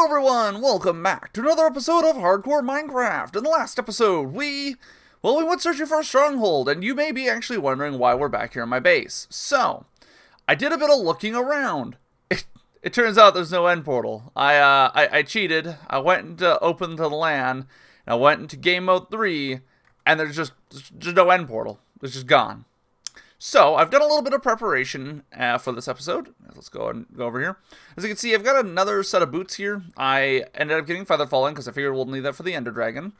Hello everyone, welcome back to another episode of Hardcore Minecraft. In the last episode, we went searching for a stronghold, and you may be actually wondering why we're back here in my base. So, I did a bit of looking around. It turns out there's no end portal. I cheated. I went into open to the LAN, and I went into game mode 3, and there's just no end portal. It's just gone. So, I've done a little bit of preparation for this episode. Let's go over here. As you can see, I've got another set of boots here. I ended up getting feather falling because I figured we'll need that for the Ender Dragon.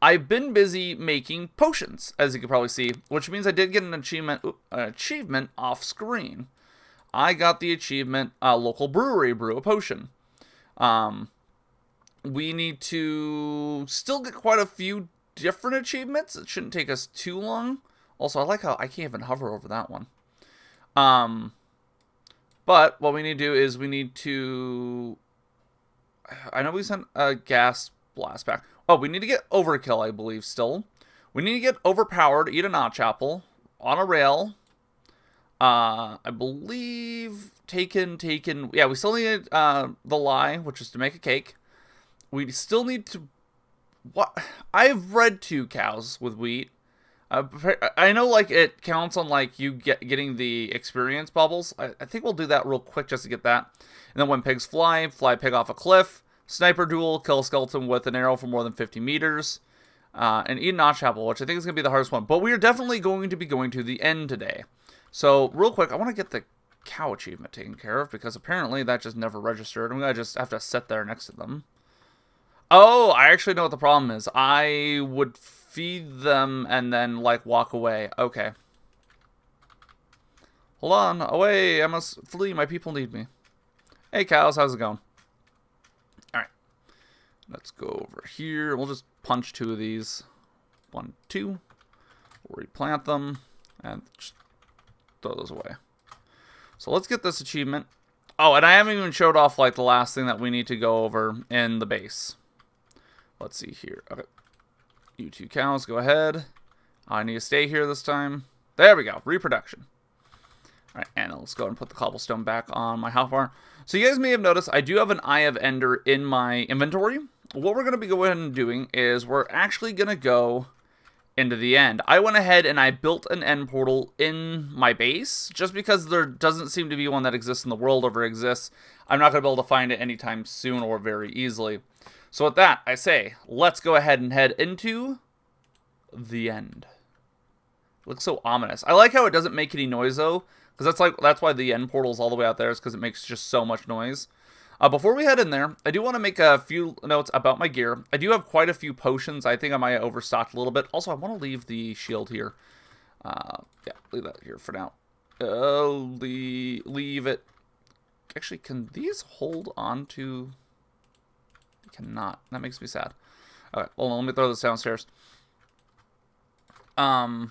I've been busy making potions, as you can probably see, which means I did get an achievement off screen. I got the achievement, local brewery brew a potion. We need to still get quite a few different achievements. It shouldn't take us too long. Also, I like how I can't even hover over that one. But what we need to do is we need to... I know we sent a gas blast pack. Oh, we need to get overkill, I believe, still. We need to get overpowered, eat a notch apple, on a rail. I believe taken. Yeah, we still need the lye, which is to make a cake. We still need to... What? I've bred 2 cows with wheat. I know, like, it counts on, like, you getting the experience bubbles. I think we'll do that real quick just to get that. And then when pigs fly pig off a cliff, sniper duel, kill a skeleton with an arrow for more than 50 meters, and eat a notch apple, which I think is going to be the hardest one. But we are definitely going to be going to the end today. So, real quick, I want to get the cow achievement taken care of, because apparently that just never registered. I'm going to just have to sit there next to them. Oh, I actually know what the problem is. I would feed them and then, like, walk away. Okay. Hold on. Away. I must flee. My people need me. Hey, cows. How's it going? Alright. Let's go over here. We'll just punch 2 of these. 1, 2. We'll replant them. And just throw those away. So let's get this achievement. Oh, and I haven't even showed off, like, the last thing that we need to go over in the base. Let's see here. Okay. You 2 cows, go ahead. I need to stay here this time. There we go. Reproduction. Alright, and let's go and put the cobblestone back on my hotbar. So you guys may have noticed I do have an Eye of Ender in my inventory. What we're going to be going and doing is we're actually going to go into the end. I went ahead and I built an end portal in my base, just because there doesn't seem to be one that exists in the world or exists. I'm not going to be able to find it anytime soon or very easily. So with that, I say, let's go ahead and head into the end. It looks so ominous. I like how it doesn't make any noise, though, because that's why the end portal is all the way out there, is because it makes just so much noise. Before we head in there, I do want to make a few notes about my gear. I do have quite a few potions. I think I might have overstocked a little bit. Also, I want to leave the shield here. Yeah, leave that here for now. Leave it. Actually, can these hold on to... Cannot. That makes me sad. Okay, hold on, let me throw this downstairs. I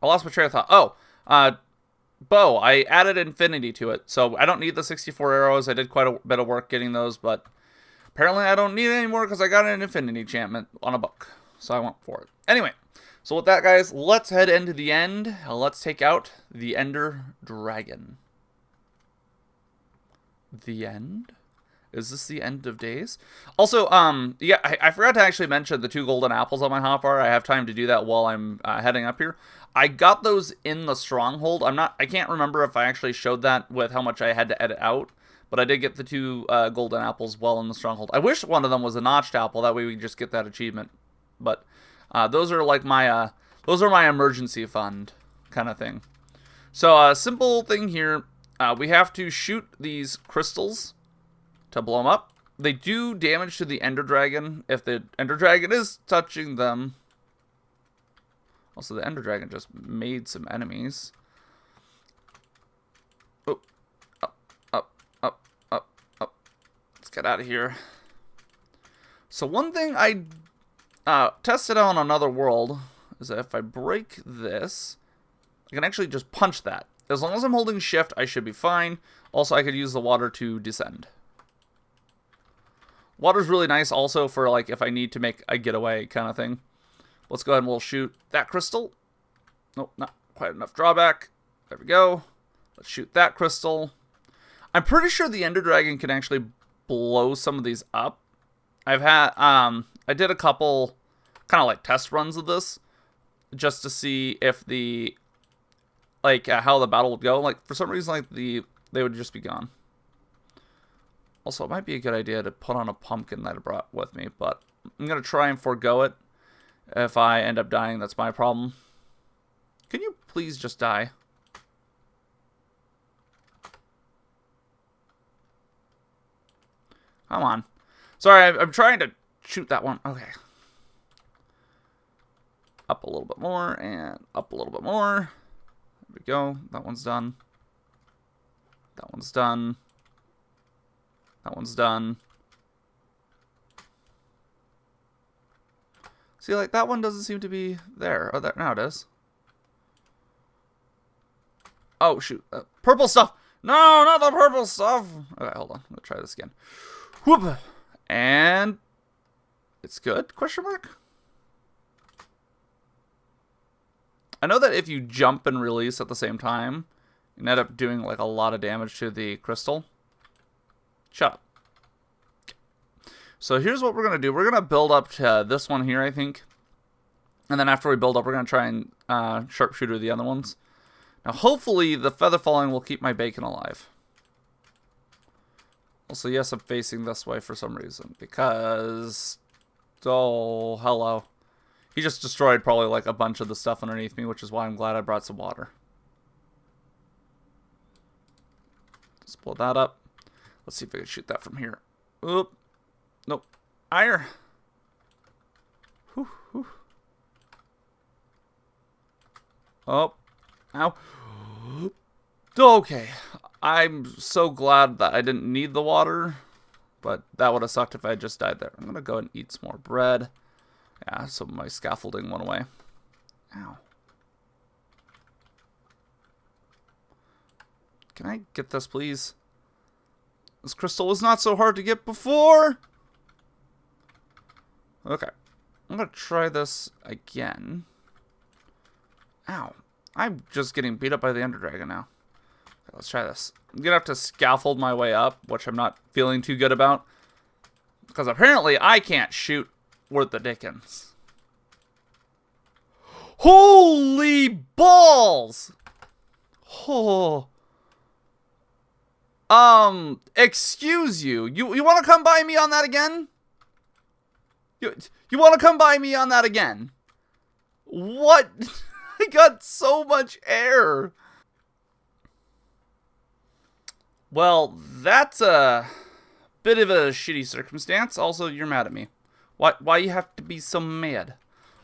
lost my train of thought. Oh, bow. I added infinity to it, so I don't need the 64 arrows. I did quite a bit of work getting those, but apparently I don't need it anymore because I got an infinity enchantment on a book, so I went for it. Anyway, so with that, guys, let's head into the end, and let's take out the Ender Dragon. The end? Is this the end of days? Also, yeah, I forgot to actually mention the 2 golden apples on my hotbar. I have time to do that while I'm heading up here. I got those in the stronghold. I can't remember if I actually showed that with how much I had to edit out, but I did get the 2 golden apples well in the stronghold. I wish one of them was a notched apple. That way we just get that achievement. But those are like my emergency fund kind of thing. So simple thing here. We have to shoot these crystals to blow them up. They do damage to the Ender Dragon if the Ender Dragon is touching them. Also, the Ender Dragon just made some enemies. Oh, up. Let's get out of here. So one thing I tested out on another world is that if I break this, I can actually just punch that. As long as I'm holding shift, I should be fine. Also, I could use the water to descend. Water's really nice also for, like, if I need to make a getaway kind of thing. Let's go ahead and we'll shoot that crystal. Nope, not quite enough drawback. There we go. Let's shoot that crystal. I'm pretty sure the Ender Dragon can actually blow some of these up. I've had, I did a couple kind of like test runs of this just to see if the, like, how the battle would go. Like, for some reason, like, they would just be gone. Also, it might be a good idea to put on a pumpkin that I brought with me, but I'm going to try and forego it. If I end up dying, that's my problem. Can you please just die? Come on. Sorry, I'm trying to shoot that one. Okay. Up a little bit more, and up a little bit more. There we go. That one's done. That one's done. That one's done. See, like, that one doesn't seem to be there. Oh, there, now it is. Oh, shoot. Purple stuff! No, not the purple stuff! Okay, hold on. Let's try this again. Whoop! And it's good? Question mark? I know that if you jump and release at the same time, you end up doing like a lot of damage to the crystal. Shut up. So here's what we're going to do. We're going to build up to this one here, I think. And then after we build up, we're going to try and sharpshooter the other ones. Now, hopefully, the feather falling will keep my bacon alive. Also, yes, I'm facing this way for some reason. Because... oh, hello. He just destroyed probably like a bunch of the stuff underneath me, which is why I'm glad I brought some water. Let's blow that up. Let's see if I can shoot that from here. Oop. Nope. Higher. Whew, whew. Oh. Ow. Okay. I'm so glad that I didn't need the water, but that would have sucked if I had just died there. I'm going to go and eat some more bread. Yeah, some of my scaffolding went away. Ow. Can I get this, please? This crystal was not so hard to get before. Okay. I'm going to try this again. Ow. I'm just getting beat up by the Ender Dragon now. Okay, let's try this. I'm going to have to scaffold my way up, which I'm not feeling too good about. Because apparently I can't shoot worth the dickens. Holy balls! Oh. Excuse you. You want to come by me on that again? You want to come by me on that again? What? I got so much air. Well, that's a bit of a shitty circumstance. Also, you're mad at me. Why you have to be so mad?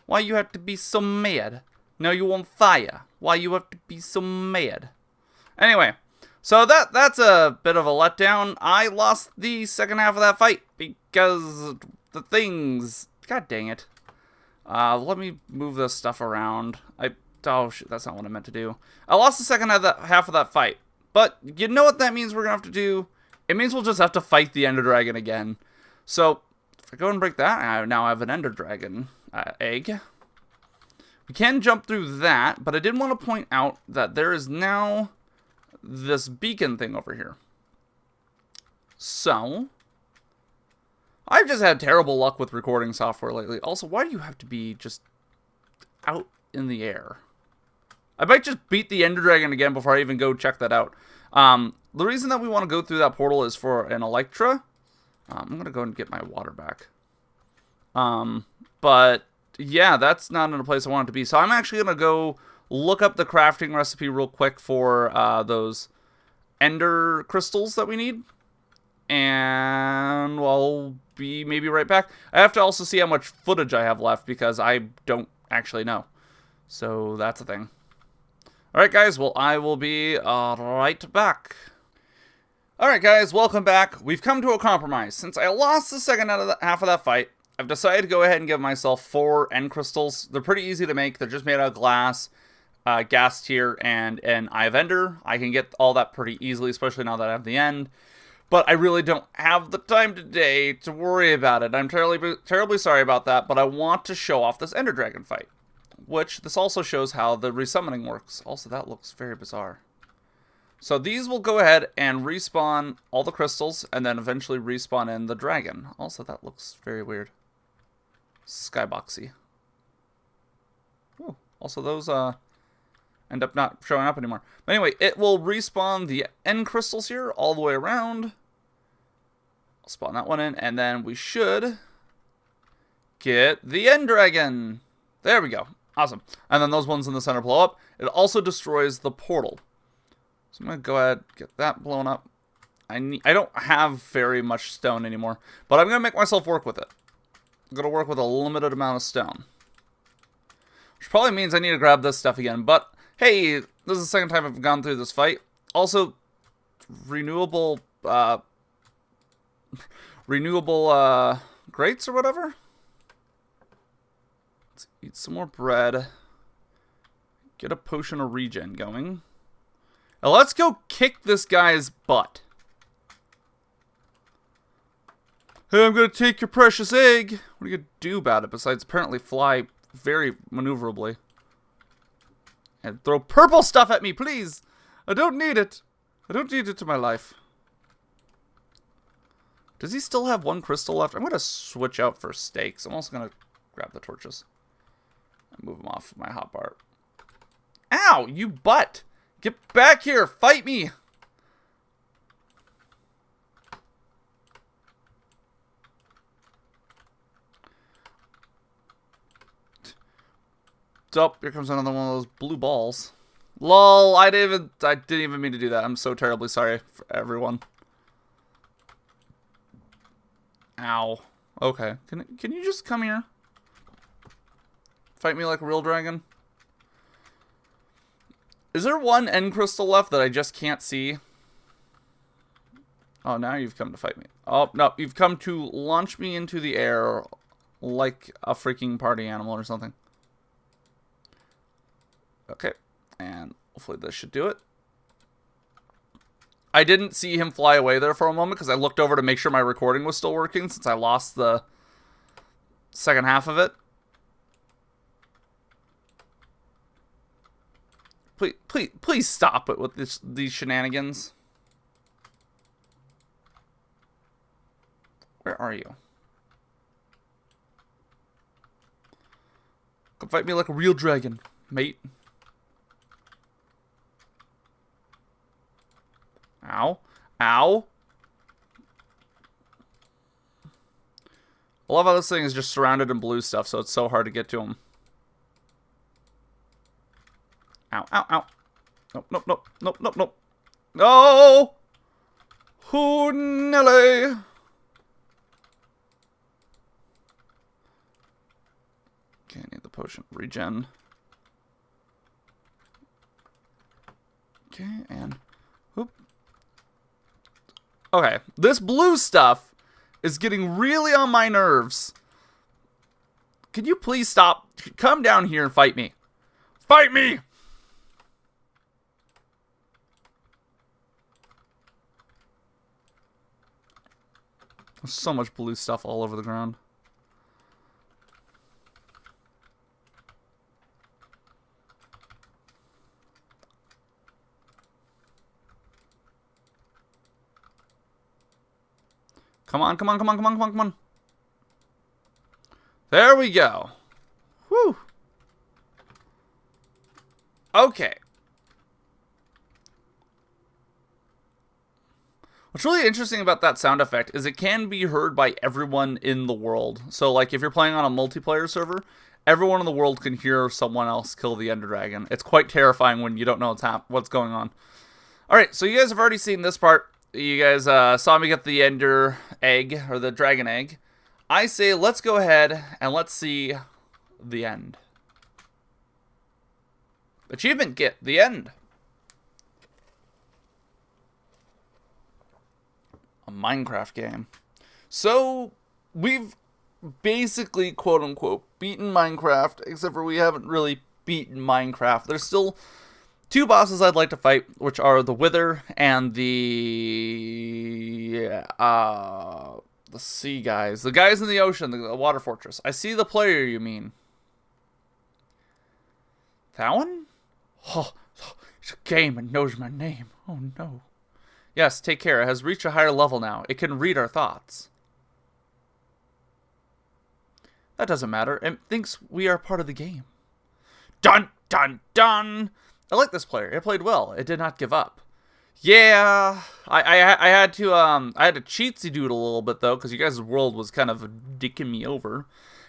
Why you have to be so mad? Now you on fire. Why you have to be so mad? Anyway, so that's a bit of a letdown. I lost the second half of that fight because the things... God dang it. Let me move this stuff around. Oh, shit, that's not what I meant to do. I lost the second half of that fight. But you know what that means we're going to have to do? It means we'll just have to fight the Ender Dragon again. So, if I go and break that, I now have an Ender Dragon egg. We can jump through that, but I did want to point out that there is now this beacon thing over here. So, I've just had terrible luck with recording software lately. Also, why do you have to be just out in the air? I might just beat the Ender Dragon again before I even go check that out. The reason that we want to go through that portal is for an Electra. I'm going to go and get my water back. But, yeah, that's not in a place I want it to be. So I'm actually going to go look up the crafting recipe real quick for those Ender crystals that we need. And I'll be maybe right back. I have to also see how much footage I have left because I don't actually know. So that's a thing. Alright guys, well I will be right back. Alright guys, welcome back. We've come to a compromise. Since I lost the second half of that fight, I've decided to go ahead and give myself 4 end crystals. They're pretty easy to make. They're just made out of glass, gas tier, and an Eye of Ender. I can get all that pretty easily, especially now that I have the end. But I really don't have the time today to worry about it. I'm terribly sorry about that, but I want to show off this Ender Dragon fight. Which, this also shows how the resummoning works. Also, that looks very bizarre. So these will go ahead and respawn all the crystals, and then eventually respawn in the dragon. Also, that looks very weird. Skyboxy. Ooh, also, those end up not showing up anymore. But anyway, it will respawn the end crystals here all the way around. I'll spawn that one in, and then we should get the end dragon. There we go. Awesome. And then those ones in the center blow up. It also destroys the portal. So I'm going to go ahead and get that blown up. I don't have very much stone anymore, but I'm going to make myself work with it. I'm going to work with a limited amount of stone. Which probably means I need to grab this stuff again, but hey, this is the second time I've gone through this fight. Also, renewable grates or whatever. Let's eat some more bread. Get a potion of regen going. Now let's go kick this guy's butt. Hey, I'm gonna take your precious egg. What are you gonna do about it besides apparently fly very maneuverably? And throw purple stuff at me, please. I don't need it. I don't need it to my life. Does he still have one crystal left? I'm gonna switch out for stakes. I'm also gonna grab the torches and move them off my hotbar. Ow, you butt! Get back here! Fight me! Oh, here comes another one of those blue balls. Lol, I didn't even mean to do that. I'm so terribly sorry for everyone. Ow. Okay. Can you just come here? Fight me like a real dragon? Is there one end crystal left that I just can't see? Oh, now you've come to fight me. Oh, no. You've come to launch me into the air like a freaking party animal or something. Okay. And hopefully this should do it. I didn't see him fly away there for a moment because I looked over to make sure my recording was still working since I lost the second half of it. Please stop it with these shenanigans. Where are you? Come fight me like a real dragon, mate. Ow. Ow. I love how this thing is just surrounded in blue stuff, so it's so hard to get to him. Ow, ow, ow. Nope, nope, nope, nope, nope, nope. No! Who Nelly? Okay, I need the potion regen. Okay, and whoop. Okay, this blue stuff is getting really on my nerves. Can you please stop? Come down here and fight me. Fight me! There's so much blue stuff all over the ground. Come on, come on, come on, come on, come on, come on. There we go. Whew. Okay. What's really interesting about that sound effect is it can be heard by everyone in the world. So, like, if you're playing on a multiplayer server, everyone in the world can hear someone else kill the Ender Dragon. It's quite terrifying when you don't know what's going on. Alright, so you guys have already seen this part. You guys saw me get the Ender Egg, or the Dragon Egg. I say let's go ahead and let's see the end. Achievement get the end. A Minecraft game. So, we've basically, quote-unquote, beaten Minecraft, except for we haven't really beaten Minecraft. There's still two bosses I'd like to fight, which are the Wither and the sea guys. The guys in the ocean, the water fortress. I see the player you mean. That one? Oh, it's a game and knows my name. Oh no. Yes, take care. It has reached a higher level now. It can read our thoughts. That doesn't matter. It thinks we are part of the game. Dun, dun, dun! I like this player. It played well. It did not give up. Yeah, I had to cheatsy do it a little bit though, because you guys' world was kind of dicking me over.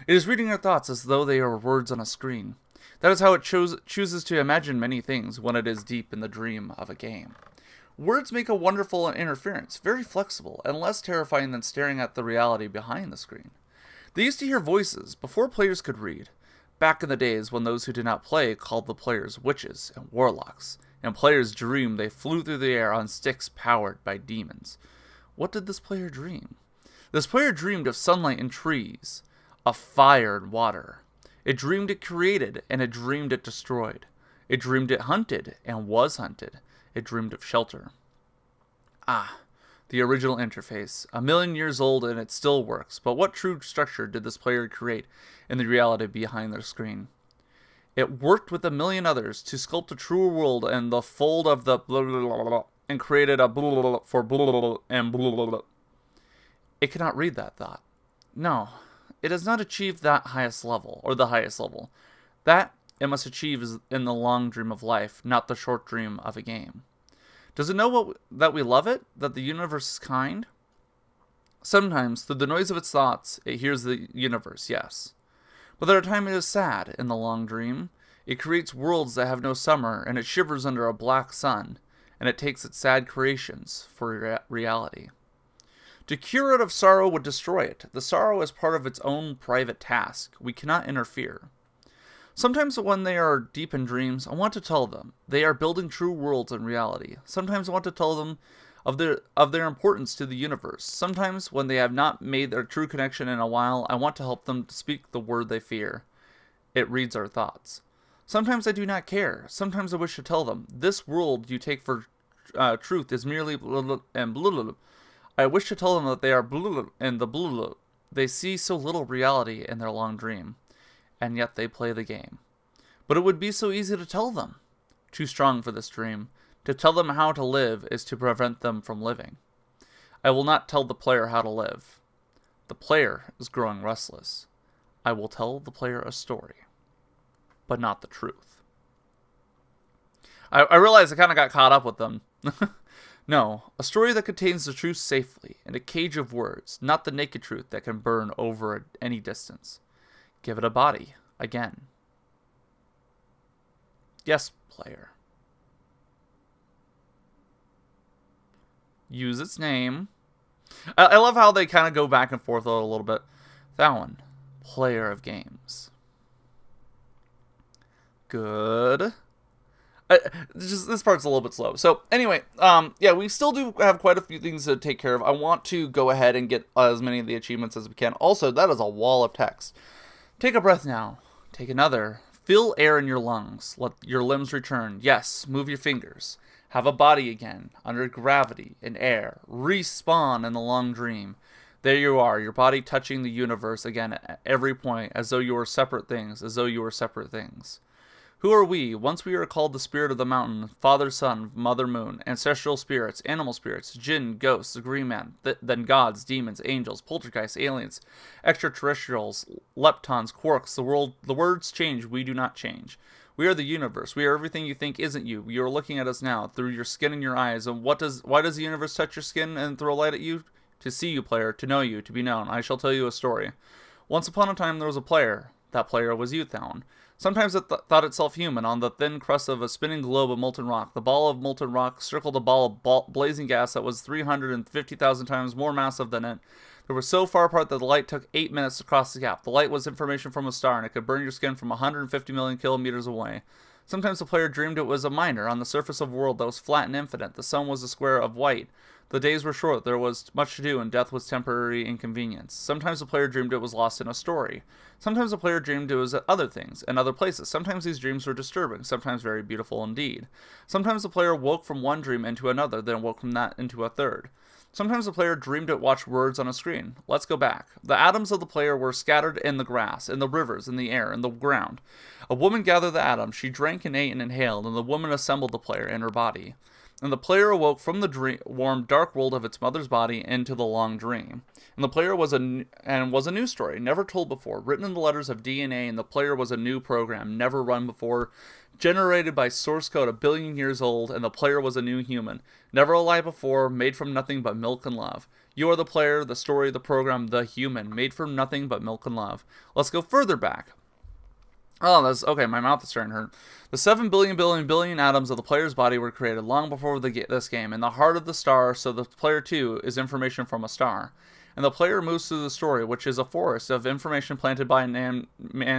It is reading your thoughts as though they are words on a screen. That is how it chooses to imagine many things when it is deep in the dream of a game. Words make a wonderful interference, very flexible, and less terrifying than staring at the reality behind the screen. They used to hear voices before players could read, back in the days when those who did not play called the players witches and warlocks, and players dreamed they flew through the air on sticks powered by demons. What did this player dream? This player dreamed of sunlight and trees, of fire and water. It dreamed it created, and it dreamed it destroyed. It dreamed it hunted, and was hunted. It dreamed of shelter. Ah, the original interface. 1,000,000 years old and it still works, but what true structure did this player create in the reality behind their screen? It worked with 1,000,000 others to sculpt a truer world and the fold of the blah, blah, blah, blah, and created a blah, blah, blah, for blah, blah, blah, and blah, blah, blah. It cannot read that thought. No, it has not achieved that highest level, or the highest level. That it must achieve is in the long dream of life, not the short dream of a game. Does it know that we love it? That the universe is kind? Sometimes, through the noise of its thoughts, it hears the universe, yes. But there are times it is sad in the long dream. It creates worlds that have no summer, and it shivers under a black sun, and it takes its sad creations for reality. To cure it of sorrow would destroy it. The sorrow is part of its own private task. We cannot interfere. Sometimes when they are deep in dreams, I want to tell them they are building true worlds in reality. Sometimes I want to tell them of their importance to the universe. Sometimes when they have not made their true connection in a while, I want to help them to speak the word they fear. It reads our thoughts. Sometimes I do not care. Sometimes I wish to tell them, this world you take for truth is merely blah, blah, and blah, blah, blah. I wish to tell them that they are blah, blah, and the blah, blah. They see so little reality in their long dream, and yet they play the game. But it would be so easy to tell them. Too strong for this dream. To tell them how to live is to prevent them from living. I will not tell the player how to live. The player is growing restless. I will tell the player a story, but not the truth. I realized I kind of got caught up with them. No, a story that contains the truth safely in a cage of words, not the naked truth that can burn over at any distance. Give it a body, again. Yes, player. Use its name. I love how they kind of go back and forth a little bit. Thowan, player of games. Good. This part's a little bit slow. So anyway, yeah, we still do have quite a few things to take care of. I want to go ahead and get as many of the achievements as we can. Also, that is a wall of text. Take a breath now. Take another. Feel air in your lungs. Let your limbs return. Yes, move your fingers. Have a body again, under gravity, in air. Respawn in the long dream. There you are, your body touching the universe again at every point, as though you were separate things, as though you were separate things. Who are we? Once we are called the spirit of the mountain, father, sun, mother, moon, ancestral spirits, animal spirits, jinn, ghosts, the green man, then gods, demons, angels, poltergeists, aliens, extraterrestrials, leptons, quarks. The words change, we do not change. We are the universe. We are everything you think isn't you. You are looking at us now through your skin and your eyes. And why does the universe touch your skin and throw light at you? To see you, player. To know you. To be known. I shall tell you a story. Once upon a time there was a player. That player was you, Thowan. Sometimes it thought itself human. On the thin crust of a spinning globe of molten rock, the ball of molten rock circled a ball of blazing gas that was 350,000 times more massive than it. They were so far apart that the light took 8 minutes to cross the gap. The light was information from a star, and it could burn your skin from 150 million kilometers away. Sometimes the player dreamed it was a miner on the surface of a world that was flat and infinite. The sun was a square of white. The days were short, there was much to do, and death was temporary inconvenience. Sometimes the player dreamed it was lost in a story. Sometimes the player dreamed it was at other things, and other places. Sometimes these dreams were disturbing, sometimes very beautiful indeed. Sometimes the player woke from one dream into another, then woke from that into a third. Sometimes the player dreamed it watched words on a screen. Let's go back. The atoms of the player were scattered in the grass, in the rivers, in the air, in the ground. A woman gathered the atoms. She drank and ate and inhaled, and the woman assembled the player in her body. And the player awoke from the warm, dark world of its mother's body into the long dream. And the player was a new story, never told before, written in the letters of DNA, and the player was a new program, never run before, generated by source code 1 billion years old, and the player was a new human, never alive before, made from nothing but milk and love. You are the player, the story, the program, the human, made from nothing but milk and love. Let's go further back. Oh, that's okay. My mouth is starting to hurt. The 7 billion atoms of the player's body were created long before this game, in the heart of the star, so the player too is information from a star. And the player moves through the story, which is a forest of information planted by a man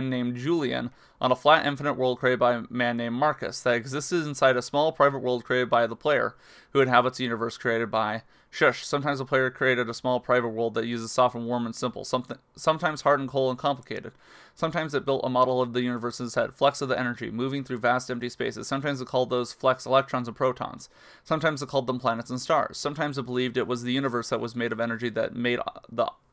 named Julian on a flat infinite world created by a man named Marcus that existed inside a small private world created by the player, who inhabits a universe created by Shush. Sometimes the player created a small private world that uses soft and warm and simple, sometimes hard and cold and complicated. Sometimes it built a model of the universe in its head, flecks of the energy, moving through vast empty spaces. Sometimes it called those flecks electrons and protons. Sometimes it called them planets and stars. Sometimes it believed it was the universe that was made of energy that made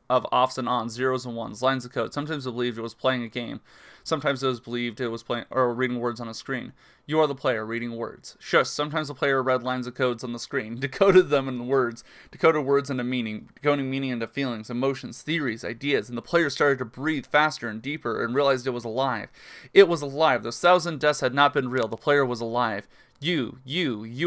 of offs and ons, zeros and ones, lines of code. Sometimes it believed it was playing a game. Sometimes it was believed it was playing or reading words on a screen. You are the player reading words. Shush. Sometimes the player read lines of codes on the screen, decoded them into words, decoded words into meaning, decoding meaning into feelings, emotions, theories, ideas, and the player started to breathe faster and deeper and realized it was alive. It was alive. Those 1,000 deaths had not been real. The player was alive. You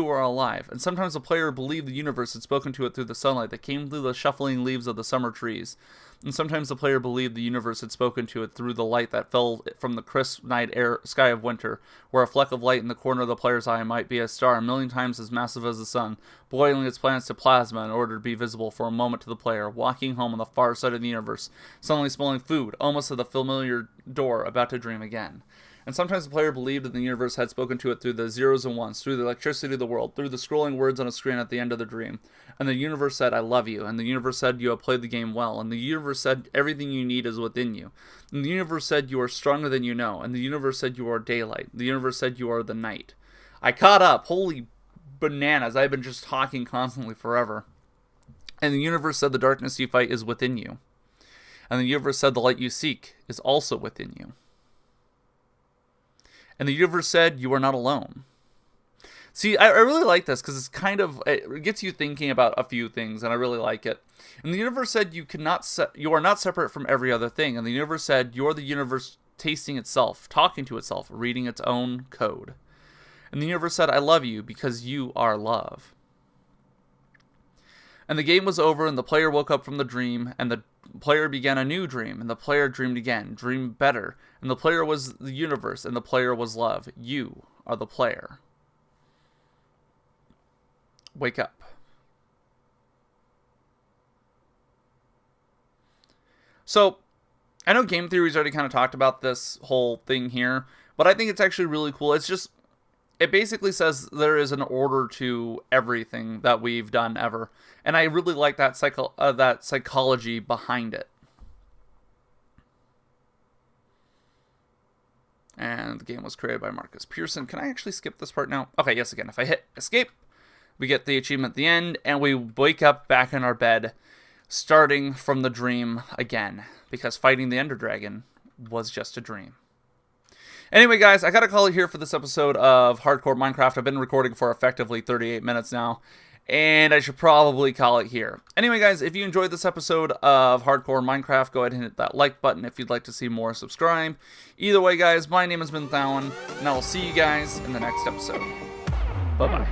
are alive. And sometimes the player believed the universe had spoken to it through the sunlight that came through the shuffling leaves of the summer trees. And sometimes the player believed the universe had spoken to it through the light that fell from the crisp night sky of winter, where a fleck of light in the corner of the player's eye might be a star 1,000,000 times as massive as the sun, boiling its planets to plasma in order to be visible for a moment to the player, walking home on the far side of the universe, suddenly smelling food, almost at the familiar door, about to dream again. And sometimes the player believed that the universe had spoken to it through the zeros and ones, through the electricity of the world, through the scrolling words on a screen at the end of the dream. And the universe said, I love you. And the universe said, you have played the game well. And the universe said, everything you need is within you. And the universe said, you are stronger than you know. And the universe said, you are daylight. The universe said, you are the night. I caught up. Holy bananas. I've been just talking constantly forever. And the universe said, the darkness you fight is within you. And the universe said, the light you seek is also within you. And the universe said, you are not alone. See, I really like this because it gets you thinking about a few things, and I really like it. And the universe said, you are not separate from every other thing. And the universe said, you're the universe tasting itself, talking to itself, reading its own code. And the universe said, I love you because you are love. And the game was over, and the player woke up from the dream, and the player began a new dream, and the player dreamed again, dreamed better, and the player was the universe, and the player was love. You are the player. Wake up. So, I know game theory's already kind of talked about this whole thing here, but I think it's actually really cool. It basically says there is an order to everything that we've done ever. And I really like that psychology behind it. And the game was created by Marcus Pearson. Can I actually skip this part now? Okay, yes, again. If I hit escape, we get the achievement at the end, and we wake up back in our bed, starting from the dream again. Because fighting the Ender Dragon was just a dream. Anyway, guys, I gotta call it here for this episode of Hardcore Minecraft. I've been recording for effectively 38 minutes now, and I should probably call it here. Anyway, guys, if you enjoyed this episode of Hardcore Minecraft, go ahead and hit that like button. If you'd like to see more, subscribe. Either way, guys, my name has been Thowan, and I will see you guys in the next episode. Bye-bye.